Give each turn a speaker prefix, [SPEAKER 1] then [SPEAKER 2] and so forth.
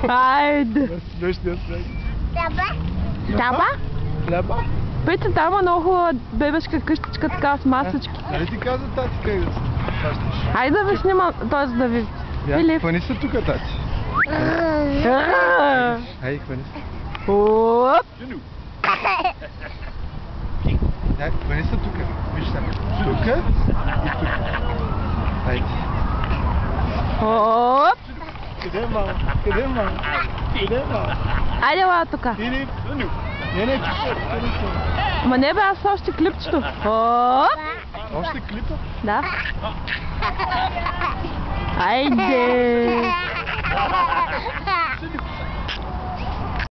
[SPEAKER 1] Хайде! Тяба?
[SPEAKER 2] Хляба?
[SPEAKER 1] Петя, там има много хубава бебешка къщичка така с масички.
[SPEAKER 2] Нали ти каза тати как да се хващаш?
[SPEAKER 1] Айде да ви снимам, т.е. да ви... Филип.
[SPEAKER 2] Хвани се тук, тати. Ай, хвани се.
[SPEAKER 1] Оп!
[SPEAKER 2] Дай, хвани се тук. Виж сега. Тук и тук. Айде.
[SPEAKER 1] Оп!
[SPEAKER 2] Къде е мама? Къде е мама? Къде е мама?
[SPEAKER 1] Айде ла тука.
[SPEAKER 2] Филип. Не, тук.
[SPEAKER 1] Ма не бе, аз още клипчето. Оп!
[SPEAKER 2] Още клипа?
[SPEAKER 1] Да. Айде!